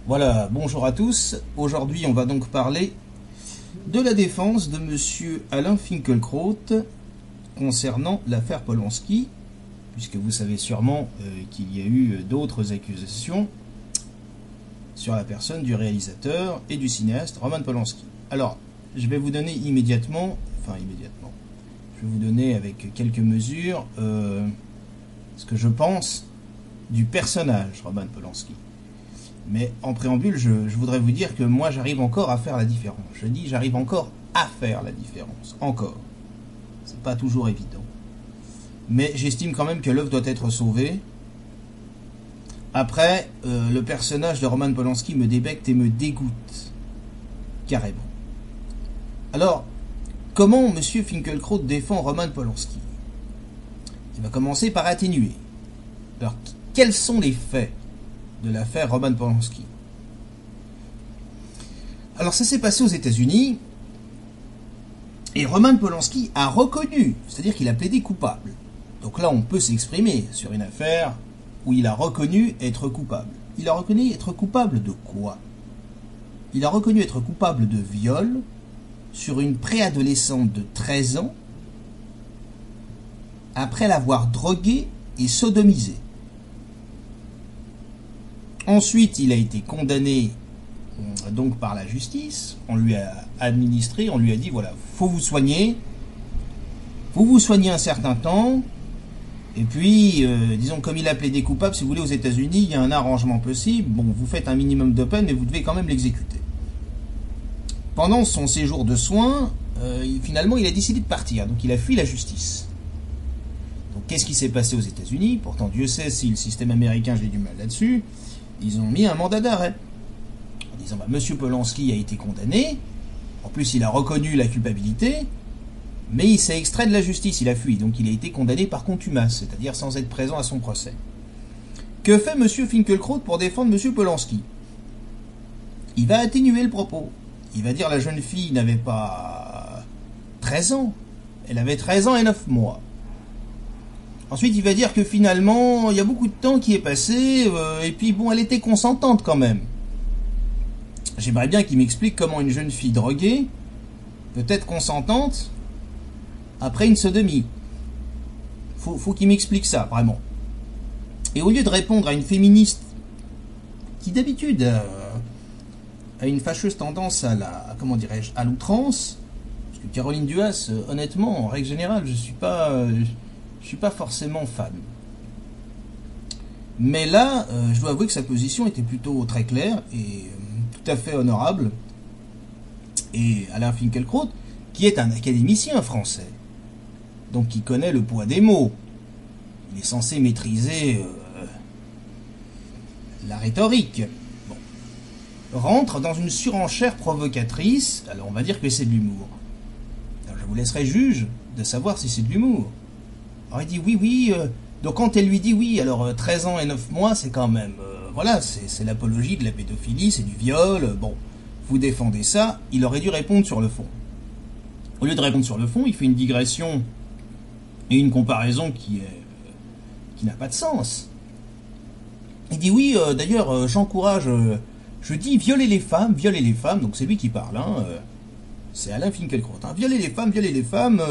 Voilà, bonjour à tous. Aujourd'hui, on va donc parler de la défense de monsieur Alain Finkielkraut concernant l'affaire Polanski, puisque vous savez sûrement qu'il y a eu d'autres accusations sur la personne du réalisateur et du cinéaste Roman Polanski. Alors, je vais vous donner immédiatement, je vais vous donner avec quelques mesures ce que je pense du personnage Roman Polanski. Mais en préambule, je voudrais vous dire que moi j'arrive encore à faire la différence. Je dis j'arrive encore à faire la différence. Encore. C'est pas toujours évident. Mais j'estime quand même que l'œuvre doit être sauvée. Après, le personnage de Roman Polanski me débecte et me dégoûte. Carrément. Alors, comment M. Finkielkraut défend Roman Polanski? Il va commencer par atténuer. Alors, quels sont les faits de l'affaire Roman Polanski? Alors ça s'est passé aux États-Unis et Roman Polanski a reconnu, c'est-à-dire qu'il a plaidé coupable. Donc là on peut s'exprimer sur une affaire où il a reconnu être coupable. Il a reconnu être coupable de quoi? Il a reconnu être coupable de viol sur une préadolescente de 13 ans après l'avoir droguée et sodomisée. Ensuite, il a été condamné donc par la justice. On lui a administré, on lui a dit voilà, faut vous soigner un certain temps. Et puis, disons comme il a plaidé coupable, si vous voulez, aux États-Unis, il y a un arrangement possible. Bon, vous faites un minimum de peine, mais vous devez quand même l'exécuter. Pendant son séjour de soins, finalement, il a décidé de partir. Donc, il a fui la justice. Donc, qu'est-ce qui s'est passé aux États-Unis? Pourtant, Dieu sait si le système américain, j'ai du mal là-dessus. Ils ont mis un mandat d'arrêt en disant bah, monsieur Polanski a été condamné, en plus il a reconnu la culpabilité, mais il s'est extrait de la justice, il a fui, donc il a été condamné par contumace, c'est-à-dire sans être présent à son procès. Que fait monsieur Finkielkraut pour défendre monsieur Polanski? Il va atténuer le propos. Il va dire la jeune fille n'avait pas 13 ans, elle avait 13 ans et 9 mois. Ensuite, il va dire que finalement, il y a beaucoup de temps qui est passé, et puis bon, elle était consentante quand même. J'aimerais bien qu'il m'explique comment une jeune fille droguée peut être consentante après une sodomie. Faut qu'il m'explique ça, vraiment. Et au lieu de répondre à une féministe qui d'habitude a une fâcheuse tendance à à l'outrance, parce que Caroline Duhas, honnêtement, en règle générale, je suis pas forcément fan. Mais là, je dois avouer que sa position était plutôt très claire et tout à fait honorable. Et Alain Finkielkraut, qui est un académicien français, donc qui connaît le poids des mots, il est censé maîtriser la rhétorique, bon, rentre dans une surenchère provocatrice. Alors on va dire que c'est de l'humour. Alors je vous laisserai juge de savoir si c'est de l'humour. Alors il dit oui, donc quand elle lui dit oui, alors 13 ans et 9 mois, c'est quand même, voilà, c'est l'apologie de la pédophilie, c'est du viol, bon, vous défendez ça, il aurait dû répondre sur le fond. Au lieu de répondre sur le fond, il fait une digression et une comparaison qui n'a pas de sens. Il dit oui, d'ailleurs, j'encourage, je dis violer les femmes, donc c'est lui qui parle, hein, c'est Alain Finkielkraut, hein, violer les femmes,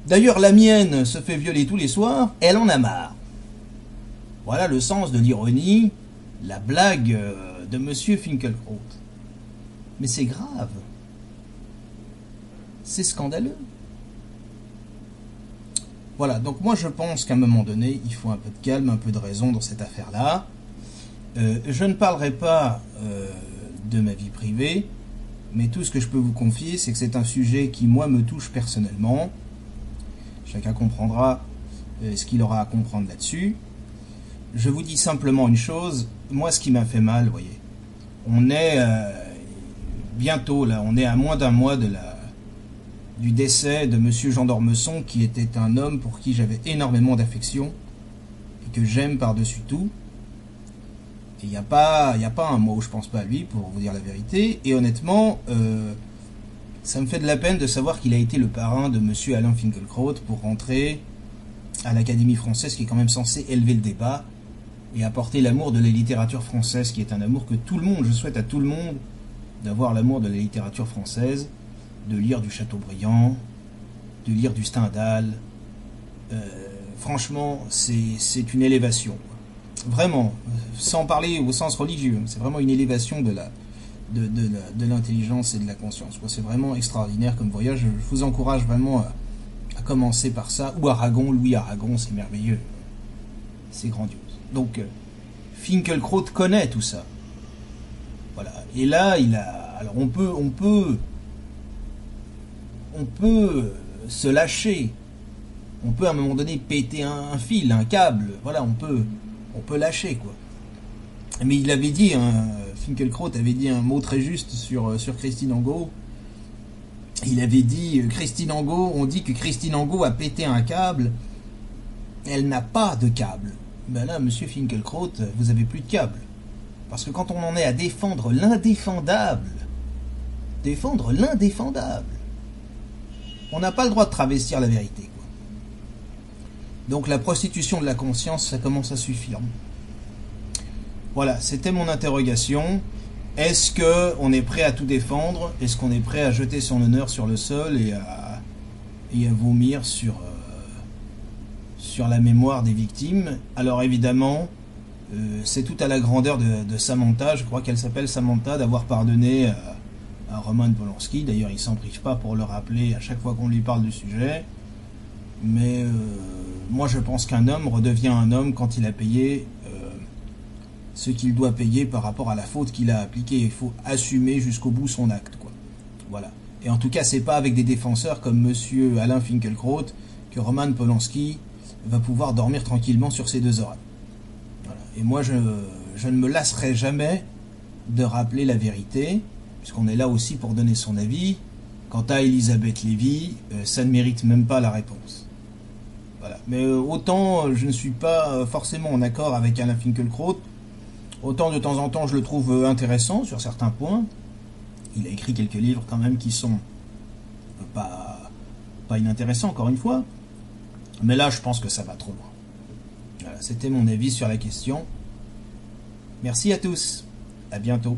d'ailleurs, la mienne se fait violer tous les soirs, elle en a marre. Voilà le sens de l'ironie, la blague de monsieur Finkielkraut. Mais c'est grave. C'est scandaleux. Voilà, donc moi je pense qu'à un moment donné, il faut un peu de calme, un peu de raison dans cette affaire-là. Je ne parlerai pas de ma vie privée, mais tout ce que je peux vous confier, c'est que c'est un sujet qui, moi, me touche personnellement. Chacun comprendra ce qu'il aura à comprendre là-dessus. Je vous dis simplement une chose. Moi, ce qui m'a fait mal, vous voyez, on est bientôt, là, on est à moins d'un mois du décès de monsieur Jean d'Ormesson, qui était un homme pour qui j'avais énormément d'affection et que j'aime par-dessus tout. Et il n'y a pas un mot où je pense pas à lui, pour vous dire la vérité. Et honnêtement, ça me fait de la peine de savoir qu'il a été le parrain de monsieur Alain Finkielkraut pour rentrer à l'Académie française, qui est quand même censé élever le débat. et apporter l'amour de la littérature française, qui est un amour que tout le monde, je souhaite à tout le monde d'avoir l'amour de la littérature française, de lire du Chateaubriand, de lire du Stendhal. Franchement, c'est une élévation. Vraiment, sans parler au sens religieux, c'est vraiment une élévation de l'intelligence et de la conscience. C'est vraiment extraordinaire comme voyage. Je vous encourage vraiment à commencer par ça. Ou Aragon, Louis Aragon, c'est merveilleux. C'est grandiose. Donc, Finkielkraut connaît tout ça. Voilà. Et là, il a. Alors, on peut se lâcher. On peut à un moment donné péter un fil, un câble. Voilà, on peut lâcher, quoi. Mais il avait dit, Finkielkraut avait dit un mot très juste sur Christine Angot. Il avait dit, Christine Angot, on dit que Christine Angot a pété un câble. Elle n'a pas de câble. Ben là, monsieur Finkielkraut, vous avez plus de câble. Parce que quand on en est à défendre l'indéfendable, on n'a pas le droit de travestir la vérité, quoi. Donc la prostitution de la conscience, ça commence à suffire. Voilà, c'était mon interrogation. Est-ce qu'on est prêt à tout défendre? Est-ce qu'on est prêt à jeter son honneur sur le sol et à vomir sur la mémoire des victimes? Alors évidemment, c'est tout à la grandeur de Samantha, je crois qu'elle s'appelle Samantha, d'avoir pardonné à Roman Polanski. D'ailleurs, il ne s'en prive pas pour le rappeler à chaque fois qu'on lui parle du sujet. Mais moi, je pense qu'un homme redevient un homme quand il a payé ce qu'il doit payer par rapport à la faute qu'il a appliquée. Il faut assumer jusqu'au bout son acte, quoi. Voilà. Et en tout cas, c'est pas avec des défenseurs comme monsieur Alain Finkielkraut que Roman Polanski va pouvoir dormir tranquillement sur ses deux oreilles. Voilà. Et moi, je ne me lasserai jamais de rappeler la vérité, puisqu'on est là aussi pour donner son avis. Quant à Elisabeth Lévy, ça ne mérite même pas la réponse. Voilà. Mais autant je ne suis pas forcément en accord avec Alain Finkielkraut, autant de temps en temps je le trouve intéressant sur certains points. Il a écrit quelques livres quand même qui sont pas inintéressants, encore une fois. Mais là, je pense que ça va trop loin. Voilà, c'était mon avis sur la question. Merci à tous. À bientôt.